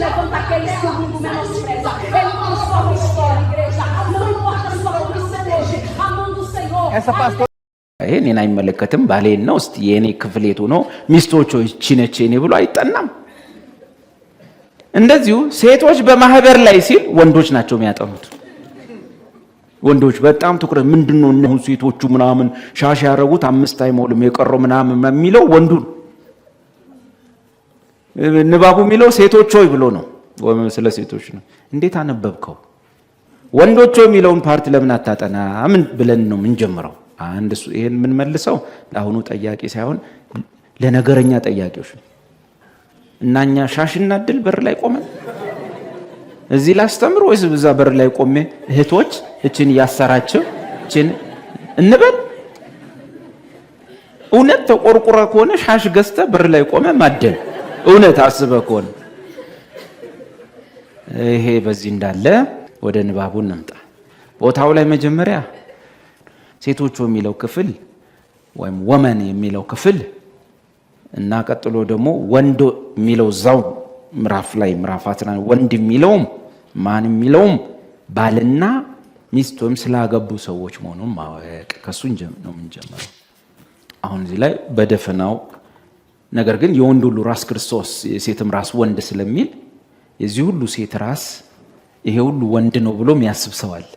levanta aquele que o mundo menospreza. Ele transforma a história, igreja. Não importa a sua condição hoje, amando o Senhor. Essa pastor እኔን አይመለከትም ባሌን ነው እስቲ የኔ ክፍሌቱ ነው ሚስቶቹ እቺነች እኔ ብሎ አይጠናም። እንደዚሁ ሴቶች በማህበር ላይ ሲል ወንዶች ናቸው የሚያጠኑት። ወንዶች በጣም ትኩረት ምንድነው እነሆ ሴቶቹ ምናምን ሻሽ ያረጉት 5 አይሞልም የቀረው ምናምን የሚለው ወንዱ ንባቡ የሚለው ሴቶች ሆይ ብሎ ነው ወይም ስለ ሴቶች ነው። እንዴት አነበብከው? ወንዶች የሚለውን ፓርት ለምን አታጠና? ምን ብለን ነው ምን ጀምረው? አንድ ይሄን ምን መልሰው ለአሁኑ ጠያቂ ሳይሆን ለነገረኛ ጠያቂዎች እናኛ ሻሽና ድል በር ላይ ቆመን እዚህ ላስተምር ወይስ በዛ በር ላይ ቆሜ እህቶች እቺን ያሰራቸው እቺን እንበል? እውነት ተቆርቁራ ከሆነ ሻሽ ገዝተ በር ላይ ቆመ ማደል እውነት አስበ ከሆነ ይሄ በዚህ እንዳለ ወደ ንባቡ እንምጣ። ቦታው ላይ መጀመሪያ ሴቶቹ የሚለው ክፍል ወይም ወመን የሚለው ክፍል እና ቀጥሎ ደግሞ ወንድ የሚለው ዛው ምዕራፍ ላይ ምዕራፋትና ወንድ የሚለውም ማን የሚለውም ባልና ሚስት ወይም ስላገቡ ሰዎች መሆኑን ማወቅ ከሱ ነው የምንጀምረው። አሁን እዚህ ላይ በደፈናው ነገር ግን የወንድ ሁሉ ራስ ክርስቶስ የሴትም ራስ ወንድ ስለሚል የዚህ ሁሉ ሴት ራስ ይሄ ሁሉ ወንድ ነው ብሎ የሚያስብ ሰው አለ።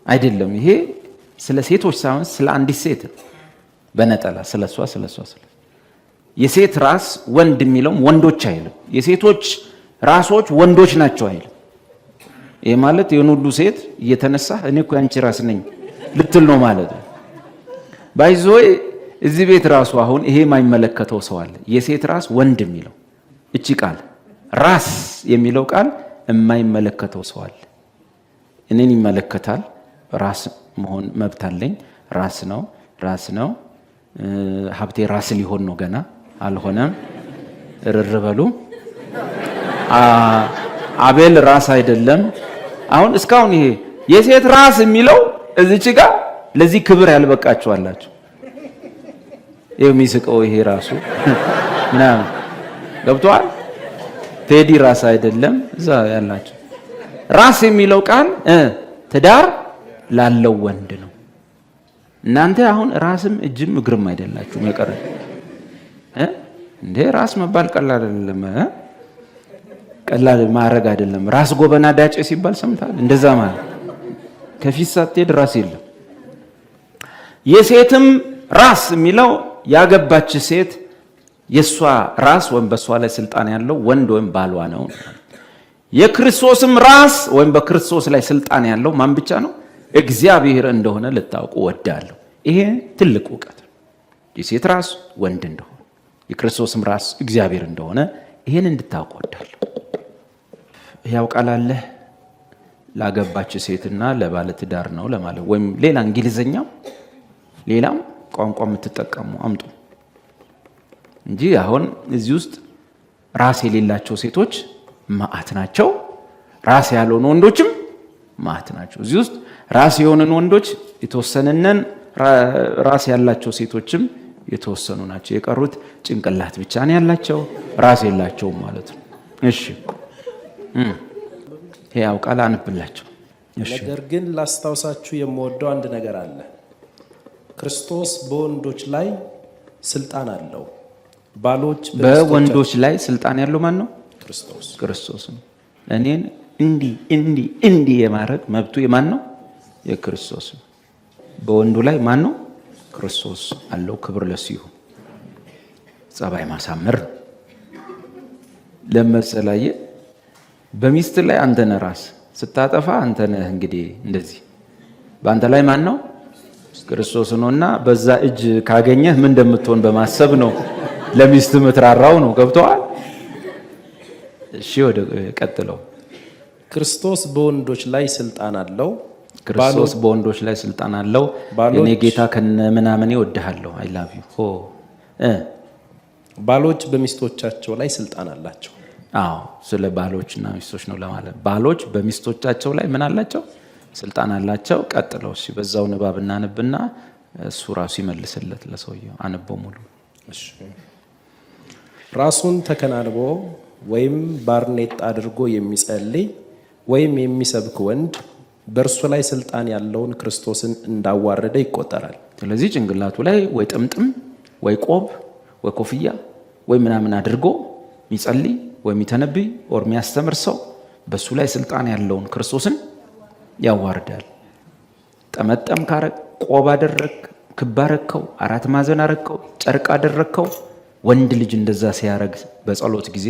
አይደለም። ይሄ ስለ ሴቶች ሳይሆን ስለ አንዲት ሴት በነጠላ ስለሷ የሴት ራስ ወንድ የሚለውም ወንዶች አይልም። የሴቶች ራሶች ወንዶች ናቸው አይልም። ይሄ ማለት የሆነ ሁሉ ሴት እየተነሳ እኔ እኮ ያንቺ ራስ ነኝ ልትል ነው ማለት ነው። ባይዞይ እዚህ ቤት ራሱ አሁን ይሄ የማይመለከተው ሰው አለ። የሴት ራስ ወንድ የሚለው እቺ ቃል ራስ የሚለው ቃል የማይመለከተው ሰው አለ። እኔን ይመለከታል። ራስ መሆን መብት አለኝ። ራስ ነው ሀብቴ ራስ ሊሆን ነው ገና አልሆነም። እርርበሉ አቤል ራስ አይደለም። አሁን እስካሁን ይሄ የሴት ራስ የሚለው እዚች ጋር ለዚህ ክብር ያልበቃችኋላችሁ። የሚስቀው ይሄ ራሱ ምናምን ገብቷል። ቴዲ ራስ አይደለም እዛ ያላችሁ። ራስ የሚለው ቃል ትዳር ላለው ወንድ ነው። እናንተ አሁን ራስም እጅም እግርም አይደላችሁ የቀረ እንዴ ራስ መባል ቀላል አይደለም። ቀላል ማረግ አይደለም። ራስ ጎበና ዳጨ ሲባል ሰምታል። እንደዛ ማለት ከፊት ሳትሄድ ራስ የለም። የሴትም ራስ የሚለው ያገባች ሴት የሷ ራስ ወይም በሷ ላይ ስልጣን ያለው ወንድ ወይም ባሏ ነው። የክርስቶስም ራስ ወይም በክርስቶስ ላይ ስልጣን ያለው ማን ብቻ ነው? እግዚአብሔር እንደሆነ ልታውቁ ወዳለሁ። ይሄ ትልቅ ዕውቀት ነው። የሴት ራስ ወንድ እንደሆነ የክርስቶስም ራስ እግዚአብሔር እንደሆነ ይሄን እንድታውቁ ወዳለሁ። ያው ቃል አለ ላገባች ሴትና ለባለ ትዳር ነው ለማለት ወይም ሌላ እንግሊዘኛው ሌላም ቋንቋ የምትጠቀሙ አምጡ እንጂ አሁን እዚህ ውስጥ ራስ የሌላቸው ሴቶች ማአት ናቸው። ራስ ያልሆኑ ወንዶችም ማአት ናቸው። እዚህ ውስጥ ራስ የሆነን ወንዶች የተወሰነነን፣ ራስ ያላቸው ሴቶችም የተወሰኑ ናቸው። የቀሩት ጭንቅላት ብቻ ነው ያላቸው፣ ራስ የላቸውም ማለት ነው። እሺ ያው ቃል አንብላቸው። እሺ ነገር ግን ላስታውሳችሁ የምወደው አንድ ነገር አለ። ክርስቶስ በወንዶች ላይ ስልጣን አለው። ባሎች በወንዶች ላይ ስልጣን ያለው ማን ነው? ክርስቶስ ነው። እኔን እንዲህ የማድረግ መብቱ የማን ነው? የክርስቶስ ነው። በወንዱ ላይ ማን ነው? ክርስቶስ አለው። ክብር ለሱ ይሁን። ጸባይ ማሳመር ለመሰላየ በሚስት ላይ አንተ ነህ ራስ፣ ስታጠፋ አንተ ነህ። እንግዲህ እንደዚህ በአንተ ላይ ማን ነው? ክርስቶስ ነውና በዛ እጅ ካገኘህ ምን እንደምትሆን በማሰብ ነው ለሚስት ምትራራው ነው። ገብቶሃል? እሺ ወደ ቀጥለው። ክርስቶስ በወንዶች ላይ ስልጣን አለው። ክርስቶስ በወንዶች ላይ ስልጣን አለው። የኔ ጌታ ከነምናምን እወድሃለሁ አይ ላቭ ዩ ባሎች በሚስቶቻቸው ላይ ስልጣን አላቸው። አዎ ስለ ባሎችና ሚስቶች ነው ለማለት። ባሎች በሚስቶቻቸው ላይ ምን አላቸው? ስልጣን አላቸው። ቀጥለው እሺ በዛው ንባብ እናነብና እሱ ራሱ ይመልስለት ለሰውየው። አንበው ሙሉ። እሺ ራሱን ተከናንቦ ወይም ባርኔጣ አድርጎ የሚጸልይ ወይም የሚሰብክ ወንድ በእርሱ ላይ ስልጣን ያለውን ክርስቶስን እንዳዋረደ ይቆጠራል። ስለዚህ ጭንቅላቱ ላይ ወይ ጥምጥም ወይ ቆብ ወይ ኮፍያ ወይ ምናምን አድርጎ የሚጸልይ ወይ የሚተነብይ ወር የሚያስተምር ሰው በሱ ላይ ስልጣን ያለውን ክርስቶስን ያዋርዳል። ጠመጠም ካረክ፣ ቆብ አደረክ፣ ክብ አረከው፣ አራት ማዕዘን አረከው፣ ጨርቅ አደረከው፣ ወንድ ልጅ እንደዛ ሲያረግ በጸሎት ጊዜ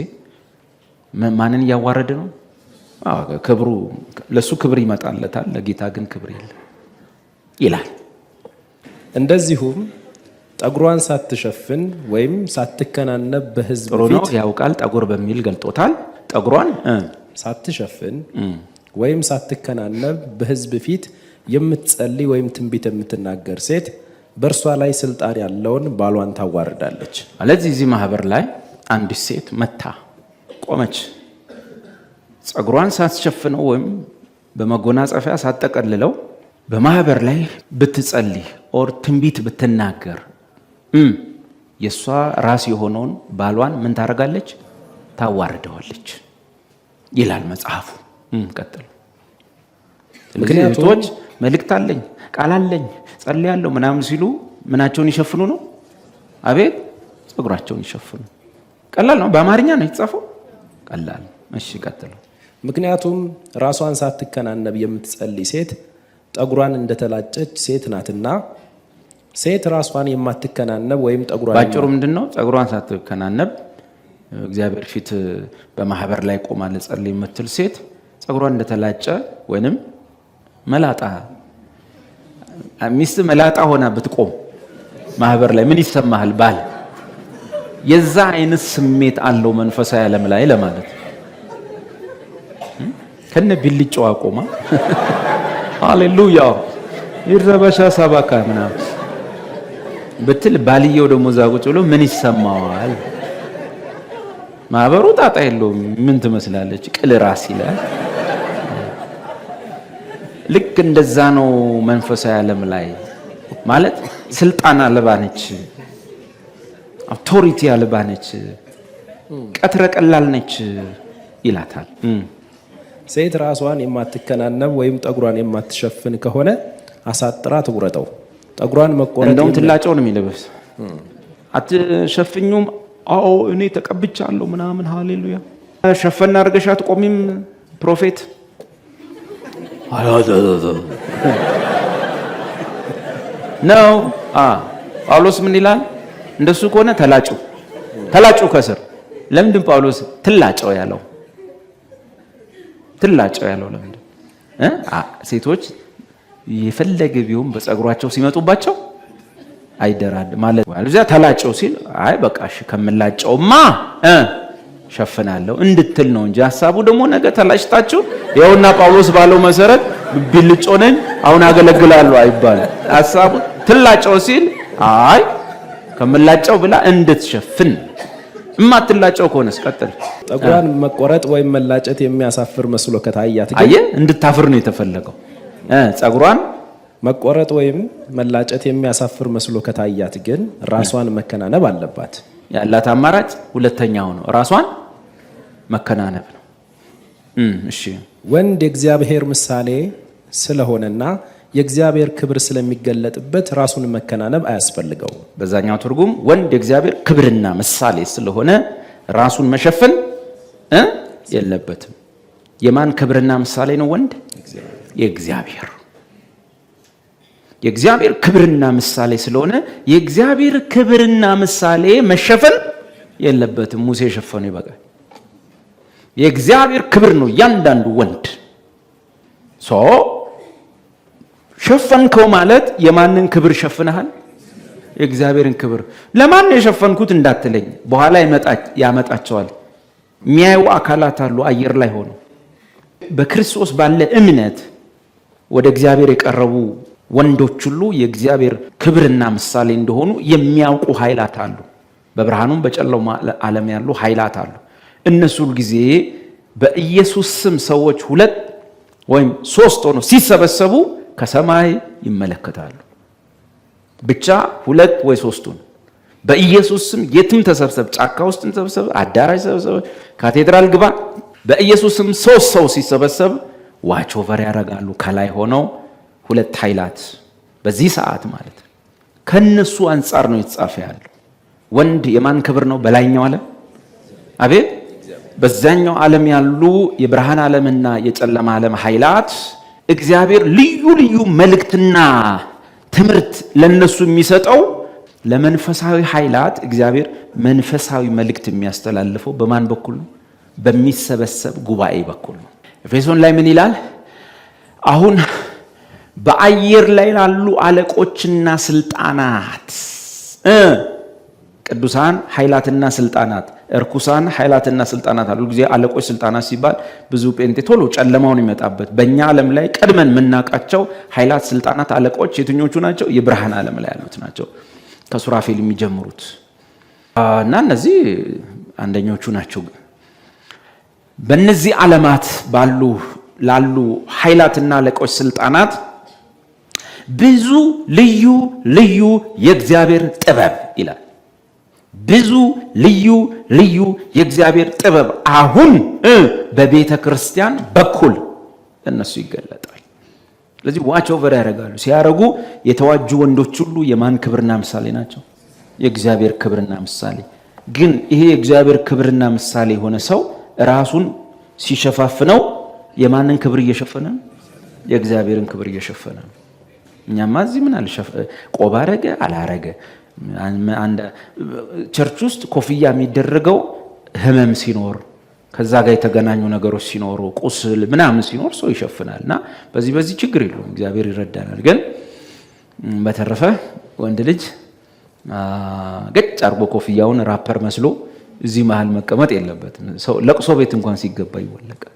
ማንን እያዋረደ ነው? ክብሩ ለሱ ክብር ይመጣለታል፣ ለጌታ ግን ክብር የለም ይላል። እንደዚሁም ጠጉሯን ሳትሸፍን ወይም ሳትከናነብ በሕዝብ ፊት ያውቃል። ጠጉር በሚል ገልጦታል። ጠጉሯን ሳትሸፍን ወይም ሳትከናነብ በሕዝብ ፊት የምትጸልይ ወይም ትንቢት የምትናገር ሴት በእርሷ ላይ ስልጣን ያለውን ባሏን ታዋርዳለች። ስለዚህ እዚህ ማህበር ላይ አንዲት ሴት መታ ቆመች፣ ጸጉሯን ሳትሸፍነው ወይም በመጎናጸፊያ ሳትጠቀልለው በማህበር ላይ ብትጸልይ ኦር ትንቢት ብትናገር የእሷ ራስ የሆነውን ባሏን ምን ታደርጋለች? ታዋርደዋለች ይላል መጽሐፉ። ቀጥሉ። ምክንያቱም መልእክት አለኝ፣ ቃል አለኝ፣ ጸልያለሁ ምናምን ሲሉ ምናቸውን ይሸፍኑ ነው? አቤት ጸጉራቸውን ይሸፍኑ። ቀላል ነው። በአማርኛ ነው የተጻፈው። ቀላል። እሺ ቀጥሉ። ምክንያቱም ራሷን ሳትከናነብ የምትጸልይ ሴት ጠጉሯን እንደተላጨች ሴት ናትና፣ ሴት ራሷን የማትከናነብ ወይም ጠጉሯን ባጭሩ ምንድነው? ጠጉሯን ሳትከናነብ እግዚአብሔር ፊት በማህበር ላይ ቆማ ለጸልይ የምትል ሴት ጠጉሯን እንደተላጨ ወይንም መላጣ፣ ሚስት መላጣ ሆና ብትቆም ማህበር ላይ ምን ይሰማሃል? ባል የዛ አይነት ስሜት አለው መንፈሳዊ ዓለም ላይ ለማለት ከነ ቢልጫዋ ቆማ ሃሌሉያ ይረበሻ ሰባካ ምናምን ብትል ባልየው ደግሞ እዛ ቁጭ ብሎ ምን ይሰማዋል? ማህበሩ ጣጣ የለውም። ምን ትመስላለች? ቅል ራስ ይላል። ልክ እንደዛ ነው መንፈሳዊ ዓለም ላይ ማለት ስልጣን አልባ ነች፣ አውቶሪቲ አልባ ነች፣ ቀትረ ቀላል ነች ይላታል። ሴት ራሷን የማትከናነብ ወይም ጠጉሯን የማትሸፍን ከሆነ አሳጥራ ትቁረጠው። ጠጉሯን መቆረጥ እንደውም ትላጨው ነው የሚለበስ። አትሸፍኙም? አዎ እኔ ተቀብቻለሁ ምናምን። ሃሌሉያ። ሸፈና አድርገሽ አትቆሚም? ፕሮፌት ነው። ጳውሎስ ምን ይላል? እንደሱ ከሆነ ተላጩ ከስር። ለምንድን ጳውሎስ ትላጨው ያለው? ትላጨው ያለው ለምንድን? ሴቶች የፈለገ ቢሆን በጸጉራቸው ሲመጡባቸው አይደራድ ማለት እዚያ ተላጨው ሲል አይ በቃ እሺ ከምላጨውማ ሸፍናለሁ እንድትል ነው እንጂ ሐሳቡ ደግሞ ነገ ተላጭታችሁ ይኸውና ጳውሎስ ባለው መሰረት ቢልጮ ነኝ አሁን አገለግላለሁ አይባልም። ሐሳቡ ትላጨው ሲል አይ ከምላጨው ብላ እንድትሸፍን እማትላጨው ከሆነስ ቀጥል። ጠጉሯን መቆረጥ ወይም መላጨት የሚያሳፍር መስሎ ከታያት ግን አየ እንድታፍር ነው የተፈለገው። ጸጉሯን መቆረጥ ወይም መላጨት የሚያሳፍር መስሎ ከታያት ግን ራሷን መከናነብ አለባት። ያላት አማራጭ ሁለተኛው ነው፣ ራሷን መከናነብ ነው። እሺ ወንድ የእግዚአብሔር ምሳሌ ስለሆነና የእግዚአብሔር ክብር ስለሚገለጥበት ራሱን መከናነብ አያስፈልገው። በዛኛው ትርጉም ወንድ የእግዚአብሔር ክብርና ምሳሌ ስለሆነ ራሱን መሸፈን የለበትም። የማን ክብርና ምሳሌ ነው ወንድ? የእግዚአብሔር። የእግዚአብሔር ክብርና ምሳሌ ስለሆነ የእግዚአብሔር ክብርና ምሳሌ መሸፈን የለበትም። ሙሴ የሸፈነው ይበቃል። የእግዚአብሔር ክብር ነው እያንዳንዱ ወንድ። ሸፈንከው ማለት የማንን ክብር ሸፍነሃል? የእግዚአብሔርን ክብር። ለማን ነው የሸፈንኩት እንዳትለኝ፣ በኋላ ያመጣቸዋል። የሚያዩ አካላት አሉ አየር ላይ ሆኖ በክርስቶስ ባለ እምነት ወደ እግዚአብሔር የቀረቡ ወንዶች ሁሉ የእግዚአብሔር ክብርና ምሳሌ እንደሆኑ የሚያውቁ ኃይላት አሉ። በብርሃኑም በጨለማ ዓለም ያሉ ኃይላት አሉ። እነሱ ጊዜ በኢየሱስ ስም ሰዎች 2 ወይም 3 ሆነው ሲሰበሰቡ ከሰማይ ይመለከታሉ። ብቻ 2 ወይ 3ቱን በኢየሱስ ስም የትም ተሰብሰብ፣ ጫካ ውስጥ ተሰብሰብ፣ አዳራሽ ተሰብሰብ፣ ካቴድራል ግባ። በኢየሱስ ስም 3 ሰው ሲሰበሰብ ዋች ኦቨር ያደርጋሉ። ከላይ ሆነው 2 ኃይላት በዚህ ሰዓት ማለት ከነሱ አንጻር ነው የተጻፈ ያለው። ወንድ የማን ክብር ነው? በላይኛው ዓለም አቤት፣ በዛኛው ዓለም ያሉ የብርሃን ዓለምና የጨለማ ዓለም ኃይላት እግዚአብሔር ልዩ ልዩ መልእክትና ትምህርት ለነሱ የሚሰጠው ለመንፈሳዊ ኃይላት እግዚአብሔር መንፈሳዊ መልእክት የሚያስተላልፈው በማን በኩል ነው? በሚሰበሰብ ጉባኤ በኩል ነው። ኤፌሶን ላይ ምን ይላል? አሁን በአየር ላይ ላሉ አለቆችና ስልጣናት ቅዱሳን ኃይላትና ስልጣናት፣ እርኩሳን ኃይላትና ስልጣናት አሉ። ጊዜ አለቆች ስልጣናት ሲባል ብዙ ጴንጤ ቶሎ ጨለማውን ይመጣበት። በእኛ ዓለም ላይ ቀድመን የምናውቃቸው ኃይላት፣ ስልጣናት፣ አለቆች የትኞቹ ናቸው? የብርሃን ዓለም ላይ ያሉት ናቸው። ከሱራፌል የሚጀምሩት እና እነዚህ አንደኞቹ ናቸው። በእነዚህ ዓለማት ላሉ ኃይላትና አለቆች ስልጣናት ብዙ ልዩ ልዩ የእግዚአብሔር ጥበብ ይላል። ብዙ ልዩ ልዩ የእግዚአብሔር ጥበብ አሁን በቤተ ክርስቲያን በኩል እነሱ ይገለጣል። ስለዚህ ዋች ኦቨር ያደርጋሉ። ሲያረጉ የተዋጁ ወንዶች ሁሉ የማን ክብርና ምሳሌ ናቸው? የእግዚአብሔር ክብርና ምሳሌ። ግን ይሄ የእግዚአብሔር ክብርና ምሳሌ የሆነ ሰው ራሱን ሲሸፋፍነው የማንን ክብር እየሸፈነ ነው? የእግዚአብሔርን ክብር እየሸፈነ ነው። እኛማ እዚህ ምን ቆብ አረገ አላረገ፣ ቸርች ውስጥ ኮፍያ የሚደረገው ህመም ሲኖር፣ ከዛ ጋር የተገናኙ ነገሮች ሲኖሩ፣ ቁስል ምናምን ሲኖር ሰው ይሸፍናል። እና በዚህ ችግር የለውም፣ እግዚአብሔር ይረዳናል። ግን በተረፈ ወንድ ልጅ ገጭ አርጎ ኮፍያውን ራፐር መስሎ እዚህ መሃል መቀመጥ የለበትም። ሰው ለቅሶ ቤት እንኳን ሲገባ ይወለቃል።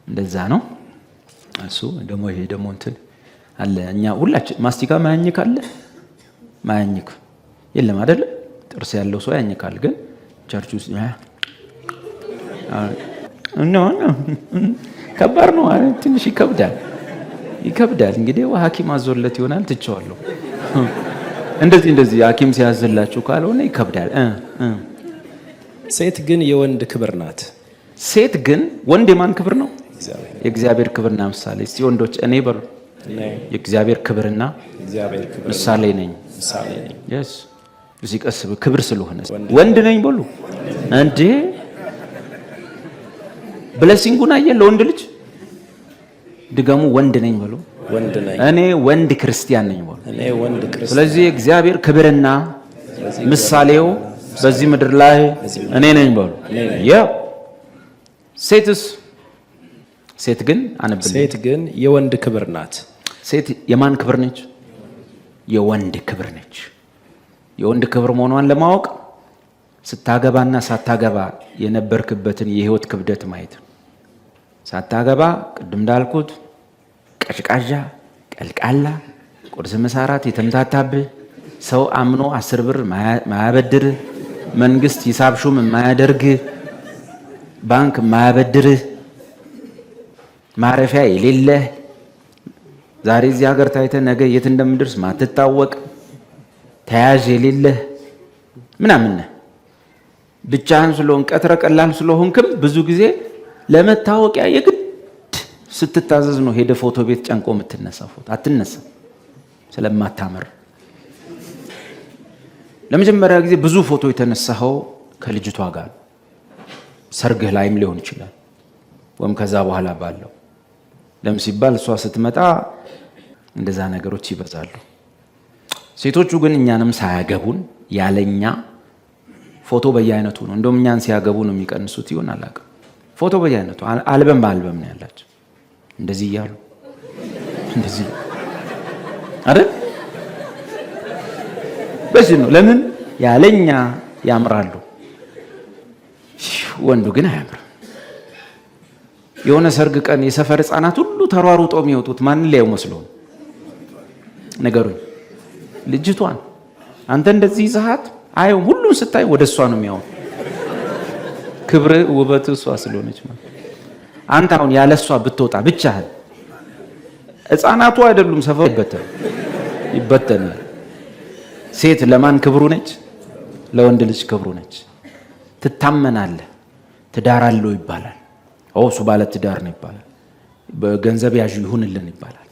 እንደዛ ነው። እሱ ይሄ ደግሞ እንትን አለ። እኛ ሁላችን ማስቲካ ማያኝክ አለ? ማያኝክ የለም አይደለ? ጥርስ ያለው ሰው ያኝካል። ግን ቸርች ውስጥ ከባድ ነው። ትንሽ ይከብዳል። እንግዲህ ሐኪም አዞለት ይሆናል። ትቼዋለሁ። እንደዚህ ሐኪም ሲያዝላችሁ ካልሆነ ይከብዳል። ሴት ግን የወንድ ክብር ናት። ሴት ግን ወንድ የማን ክብር ነው? የእግዚአብሔር ክብርና ምሳሌ። እስቲ ወንዶች እኔ በሉ የእግዚአብሔር ክብርና ምሳሌ ነኝ። እዚህ ቀስ ክብር ስለሆነ ወንድ ነኝ በሉ እንዴ። ብለሲንጉን አየህ ለወንድ ልጅ ድገሙ። ወንድ ነኝ በሉ። እኔ ወንድ ክርስቲያን ነኝ በሉ። ስለዚህ የእግዚአብሔር ክብርና ምሳሌው በዚህ ምድር ላይ እኔ ነኝ በሉ። ሴት ግን አንብልኝ። ሴት ግን የወንድ ክብር ናት። ሴት የማን ክብር ነች? የወንድ ክብር ነች። የወንድ ክብር መሆኗን ለማወቅ ስታገባና ሳታገባ የነበርክበትን የህይወት ክብደት ማየት። ሳታገባ ቅድም እንዳልኩት ቀጭቃዣ፣ ቀልቃላ፣ ቁርስ ምሳራት የተምታታብህ፣ ሰው አምኖ 10 ብር ማያበድር፣ መንግስት ሂሳብ ሹም የማያደርግ፣ ባንክ ማያበድርህ፣ ማረፊያ የሌለህ፣ ዛሬ እዚህ ሀገር ታይተህ ነገ የት እንደምድርስ ማትታወቅ፣ ተያዥ የሌለህ ምናምን ብቻህን ስለሆን ቀትረ ቀላል ስለሆንክም ብዙ ጊዜ ለመታወቂያ የግድ ስትታዘዝ ነው ሄደ ፎቶ ቤት ጨንቆ የምትነሳ ፎቶ አትነሳ ስለማታምር። ለመጀመሪያ ጊዜ ብዙ ፎቶ የተነሳኸው ከልጅቷ ጋር ሰርግህ ላይም ሊሆን ይችላል፣ ወይም ከዛ በኋላ ባለው ለምን ሲባል እሷ ስትመጣ እንደዛ ነገሮች ይበዛሉ። ሴቶቹ ግን እኛንም ሳያገቡን ያለኛ ፎቶ በየአይነቱ ነው። እንደውም እኛን ሲያገቡ ነው የሚቀንሱት ይሆን አላውቅም። ፎቶ በየአይነቱ አልበም በአልበም ነው ያላቸው። እንደዚህ እያሉ እንደዚህ አይደል? በዚህ ነው። ለምን ያለኛ ያምራሉ፣ ወንዱ ግን አያምርም። የሆነ ሰርግ ቀን የሰፈር ህፃናት ሁሉ ተሯሩጦ የሚወጡት ማንን ሊያዩ መስሎ ነገሩኝ? ልጅቷን። አንተ እንደዚህ ይዘሃት አየው፣ ሁሉን ስታይ ወደ እሷ ነው የሚያው። ክብር ውበት እሷ ስለሆነች ማለት። አንተ አሁን ያለ እሷ ብትወጣ ብቻህን፣ ህፃናቱ አይደሉም ሰፈሩ ይበተናል። ሴት ለማን ክብሩ ነች? ለወንድ ልጅ ክብሩ ነች። ትታመናለህ። ትዳር አለው ይባላል። እሱ ባለ ትዳር ነው ይባላል። በገንዘብ ያዥ ይሁንልን ይባላል።